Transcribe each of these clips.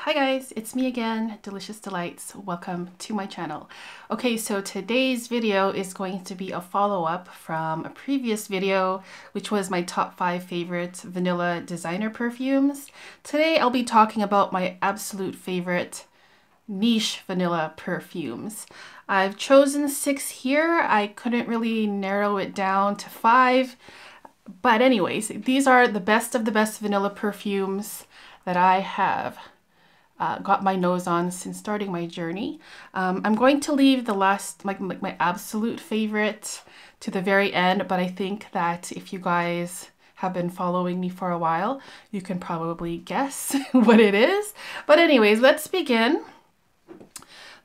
Hi guys, it's me again, Delicious Delights. Welcome to my channel. Okay, so today's video is going to be a follow-up from a previous video, which was my top 5 favorite vanilla designer perfumes. Today I'll be talking about my absolute favorite niche vanilla perfumes. I've chosen 6 here. I couldn't really narrow it down to 5. But anyways, these are the best of the best vanilla perfumes that I have got my nose on since starting my journey. I'm going to leave the last, my absolute favorite to the very end, but I think that if you guys have been following me for a while, you can probably guess what it is. But anyways, let's begin.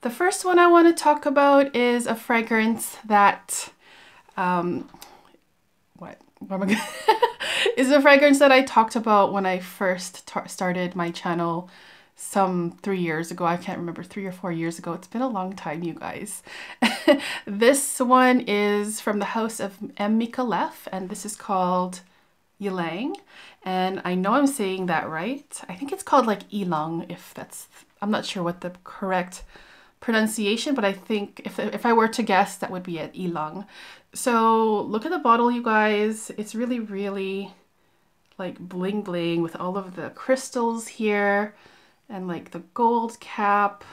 The first one I want to talk about is a fragrance that, is a fragrance that I talked about when I first started my channel some 3 years ago. I can't remember, 3 or 4 years ago. It's been a long time, you guys. This one is from the house of Micallef, and this is called Ylang. And I know I'm saying that right. I think it's called like Ylang, if that's, I'm not sure what the correct pronunciation, but I think if I were to guess, that would be it, Ylang. So look at the bottle, you guys. It's really, really like bling bling with all of the crystals here and like the gold cap,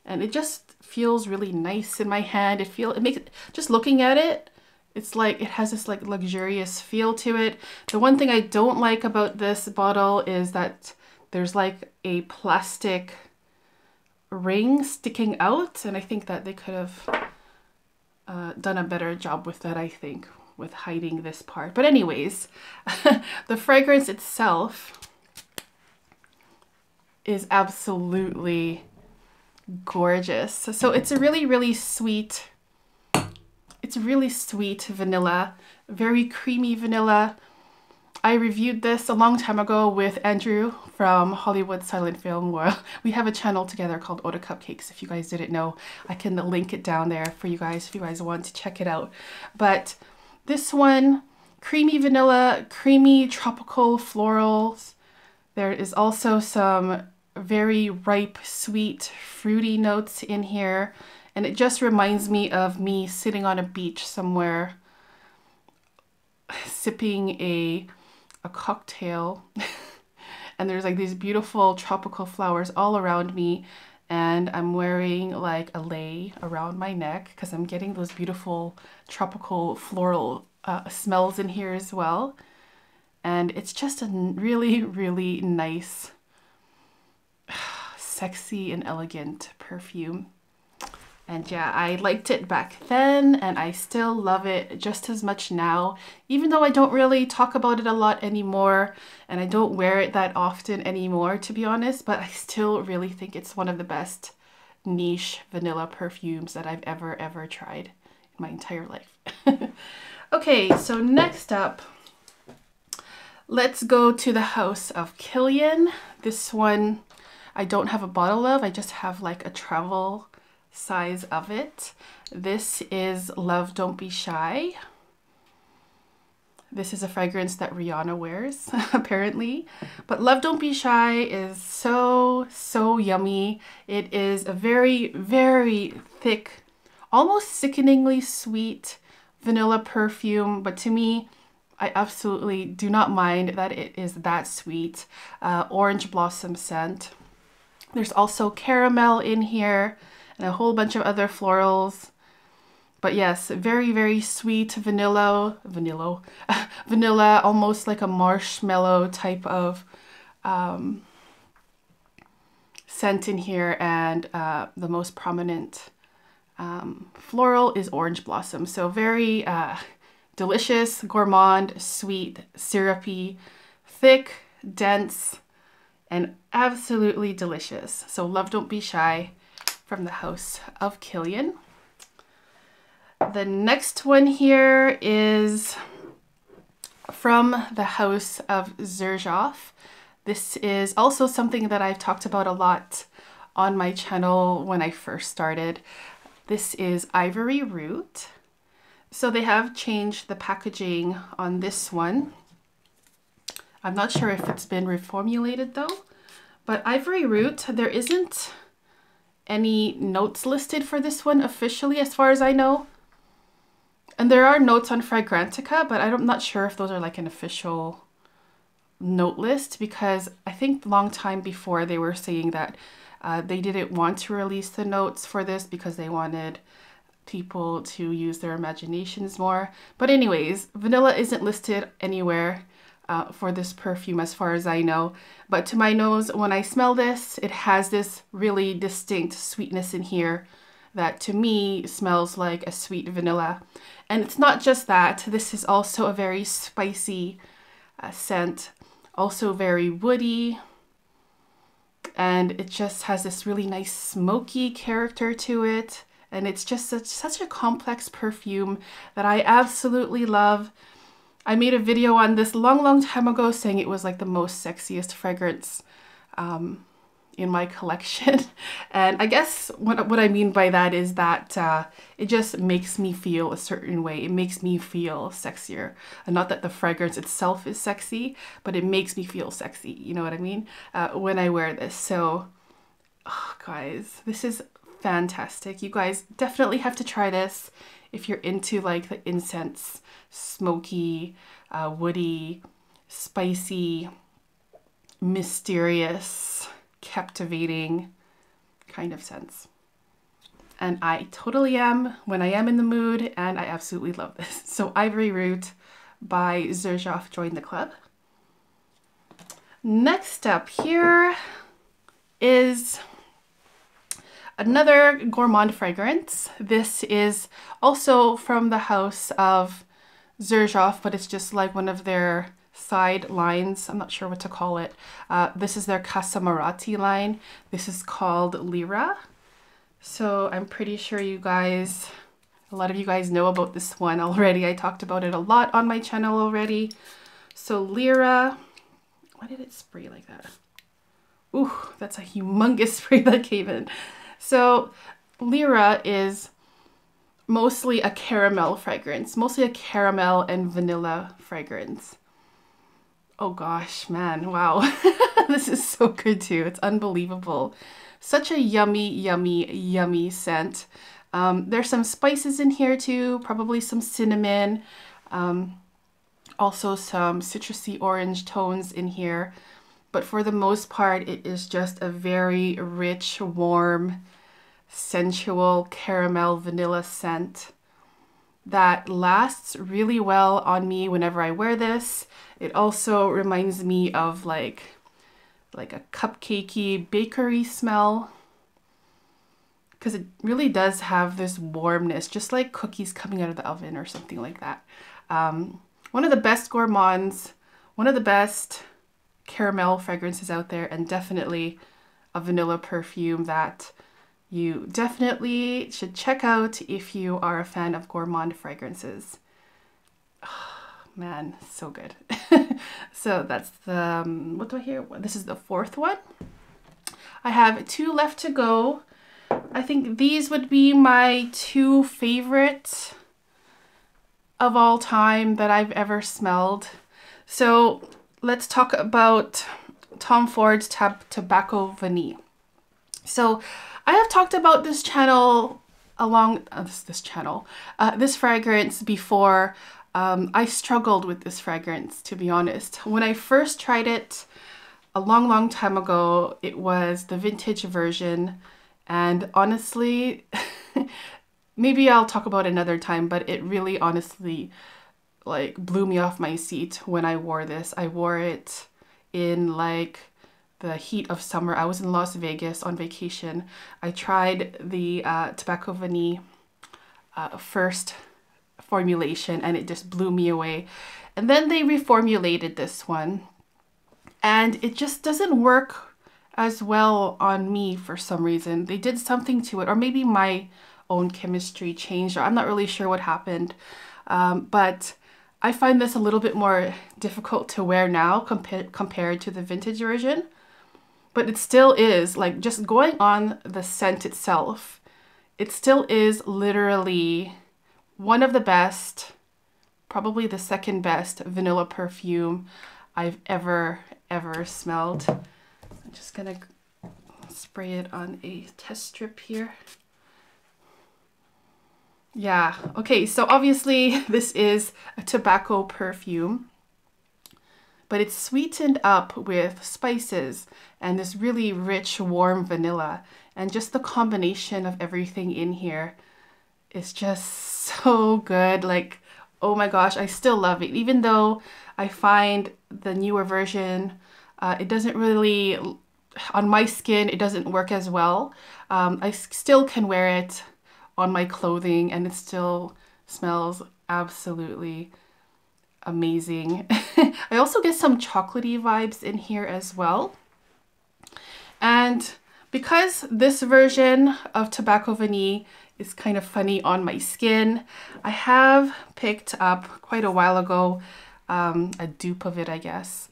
and it just feels really nice in my hand. It makes it, just looking at it, it's like it has this like luxurious feel to it. The one thing I don't like about this bottle is that there's like a plastic ring sticking out, and I think that they could have done a better job with that, I think, with hiding this part. But anyways, the fragrance itself is absolutely gorgeous. So it's a really, really sweet, it's really sweet vanilla, very creamy vanilla. I reviewed this a long time ago with Andrew from Hollywood Silent Film World. We have a channel together called Eau de Cupcakes. If you guys didn't know, I can link it down there for you guys if you guys want to check it out. But this one, creamy vanilla, creamy tropical florals. There is also some very ripe, sweet, fruity notes in here. And it just reminds me of me sitting on a beach somewhere, sipping a cocktail. And there's like these beautiful tropical flowers all around me. And I'm wearing like a lei around my neck because I'm getting those beautiful tropical floral smells in here as well. And it's just a really, really nice, sexy and elegant perfume. And yeah, I liked it back then and I still love it just as much now, even though I don't really talk about it a lot anymore and I don't wear it that often anymore, to be honest, but I still really think it's one of the best niche vanilla perfumes that I've ever tried in my entire life. Okay, so next up, let's go to the house of Kilian. This one I don't have a bottle of, I just have like a travel size of it. This is Love Don't Be Shy. This is a fragrance that Rihanna wears, apparently. But Love Don't Be Shy is so yummy. It is a very, very thick, almost sickeningly sweet vanilla perfume, but to me, I absolutely do not mind that it is that sweet. Orange blossom scent. There's also caramel in here and a whole bunch of other florals. But yes, very, very sweet vanilla, almost like a marshmallow type of scent in here. And the most prominent floral is orange blossom. So very delicious, gourmand, sweet, syrupy, thick, dense, and absolutely delicious. So Love Don't Be Shy from the house of Kilian. The next one here is from the house of Xerjoff. This is also something that I've talked about a lot on my channel when I first started. This is Ivory Route. So they have changed the packaging on this one. I'm not sure if it's been reformulated though, But Ivory Route, there isn't any notes listed for this one officially as far as I know. And there are notes on Fragrantica, but I'm not sure if those are like an official note list, because I think a long time before they were saying that they didn't want to release the notes for this because they wanted people to use their imaginations more. But anyways, vanilla isn't listed anywhere for this perfume as far as I know. But to my nose, when I smell this, it has this really distinct sweetness in here that to me smells like a sweet vanilla. And it's not just that, this is also a very spicy scent, also very woody, and it just has this really nice smoky character to it. And it's just such a complex perfume that I absolutely love. I made a video on this long time ago saying it was like the most sexiest fragrance in my collection. And I guess what I mean by that is that it just makes me feel a certain way. It makes me feel sexier. And not that the fragrance itself is sexy, but it makes me feel sexy. You know what I mean? When I wear this. So, oh, guys, this is fantastic. You guys definitely have to try this if you're into like the incense, smoky, woody, spicy, mysterious, captivating kind of scents. And I totally am when I am in the mood, and I absolutely love this. So Ivory Route by Xerjoff joined the club. Next up here is another gourmand fragrance. This is also from the house of Xerjoff, but it's just like one of their side lines. I'm not sure what to call it. This is their Casamorati line. This is called Lira. So I'm pretty sure you guys, a lot of you guys know about this one already. I talked about it a lot on my channel already. So Lira, why did it spray like that? Ooh, that's a humongous spray that came in. So Lira is mostly a caramel fragrance, mostly a caramel and vanilla fragrance. Oh gosh, man, wow. This is so good too. It's unbelievable. Such a yummy, yummy, yummy scent. There's some spices in here too, probably some cinnamon, also some citrusy orange tones in here. But for the most part, it is just a very rich, warm, sensual caramel vanilla scent that lasts really well on me whenever I wear this. It also reminds me of like a cupcakey bakery smell, because it really does have this warmness, just like cookies coming out of the oven or something like that. One of the best gourmands, one of the best caramel fragrances out there, and definitely a vanilla perfume that you definitely should check out if you are a fan of gourmand fragrances. Oh, man, so good. So that's the, what do I hear? This is the fourth one. I have 2 left to go. I think these would be my 2 favorite of all time that I've ever smelled. So let's talk about Tom Ford's Tobacco Vanille. So I have talked about this channel this fragrance before. I struggled with this fragrance, to be honest. When I first tried it a long time ago, it was the vintage version, and honestly, maybe I'll talk about it another time, but it really honestly like blew me off my seat when I wore this. I wore it in like the heat of summer. I was in Las Vegas on vacation. I tried the Tobacco Vanille first formulation, and it just blew me away. And then they reformulated this one, and it just doesn't work as well on me for some reason. They did something to it, or maybe my own chemistry changed, or I'm not really sure what happened. But I find this a little bit more difficult to wear now compared to the vintage version. But it still is, like, just going on the scent itself, it still is literally one of the best, probably the second best vanilla perfume I've ever smelled. just gonna spray it on a test strip here. Yeah, okay, so obviously this is a tobacco perfume, but it's sweetened up with spices and this really rich, warm vanilla. And just the combination of everything in here is just so good. Like, oh my gosh, I still love it. Even though I find the newer version, it doesn't really, on my skin, it doesn't work as well. I still can wear it on my clothing and it still smells absolutely amazing. I also get some chocolatey vibes in here as well. And because this version of Tobacco Vanille is kind of funny on my skin, I have picked up quite a while ago a dupe of it, I guess.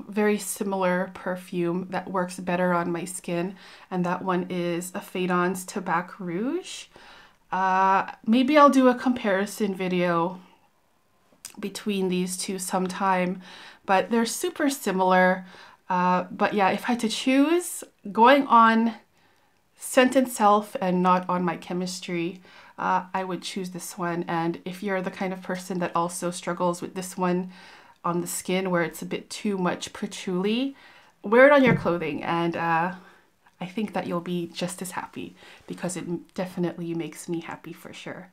Very similar perfume that works better on my skin, and that one is a Phaedon's Tabac Rouge. Maybe I'll do a comparison video between these two sometime, but they're super similar. But yeah, if I had to choose, going on scent itself and not on my chemistry, I would choose this one. And if you're the kind of person that also struggles with this one on the skin where it's a bit too much patchouli, wear it on your clothing, and I think that you'll be just as happy, because it definitely makes me happy for sure.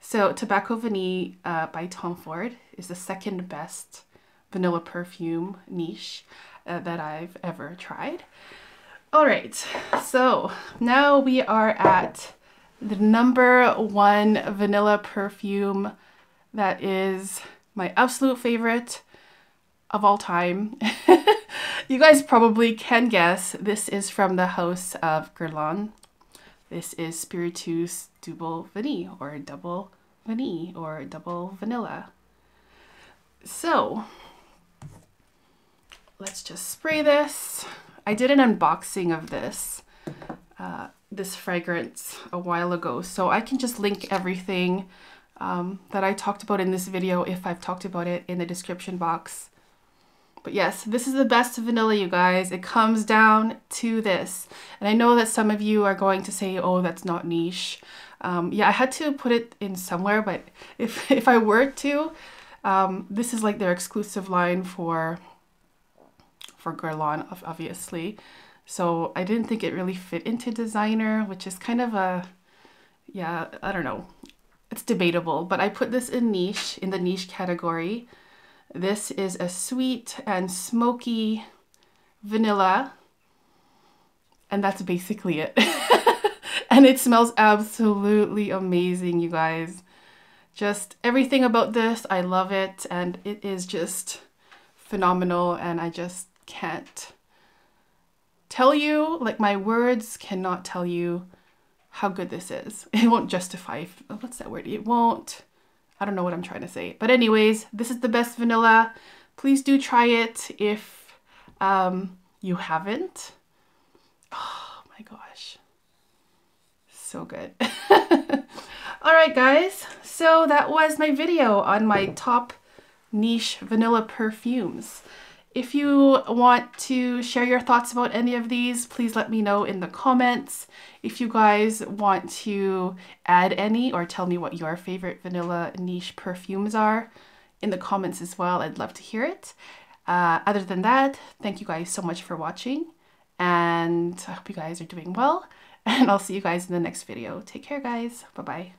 So Tobacco Vanille by Tom Ford is the second best vanilla perfume niche that I've ever tried. All right, so now we are at the #1 vanilla perfume that is my absolute favorite of all time. You guys probably can guess. This is from the house of Guerlain. This is Spiritueuse Double Vanille, or Double Vanille, or Double Vanilla. So let's just spray this. I did an unboxing of this fragrance a while ago, so I can just link everything that I talked about in this video, if I've talked about it, in the description box. But yes, this is the best vanilla, you guys. It comes down to this. And I know that some of you are going to say, oh, that's not niche. Yeah, I had to put it in somewhere, but if I were to, this is like their exclusive line for Guerlain, obviously. So I didn't think it really fit into designer, which is kind of a, yeah, I don't know. It's debatable, but I put this in niche, in the niche category. This is a sweet and smoky vanilla, and that's basically it. And it smells absolutely amazing, you guys. Just everything about this, I love it, and it is just phenomenal, and I just can't tell you, like my words cannot tell you how good this is. It won't justify, what's that word? It won't, I don't know what I'm trying to say. But anyways, this is the best vanilla. Please do try it if you haven't. Oh my gosh. So good. All right, guys. So that was my video on my top niche vanilla perfumes. If you want to share your thoughts about any of these, please let me know in the comments. If you guys want to add any or tell me what your favorite vanilla niche perfumes are in the comments as well, I'd love to hear it. Other than that, thank you guys so much for watching, and I hope you guys are doing well, and I'll see you guys in the next video. Take care, guys. Bye-bye.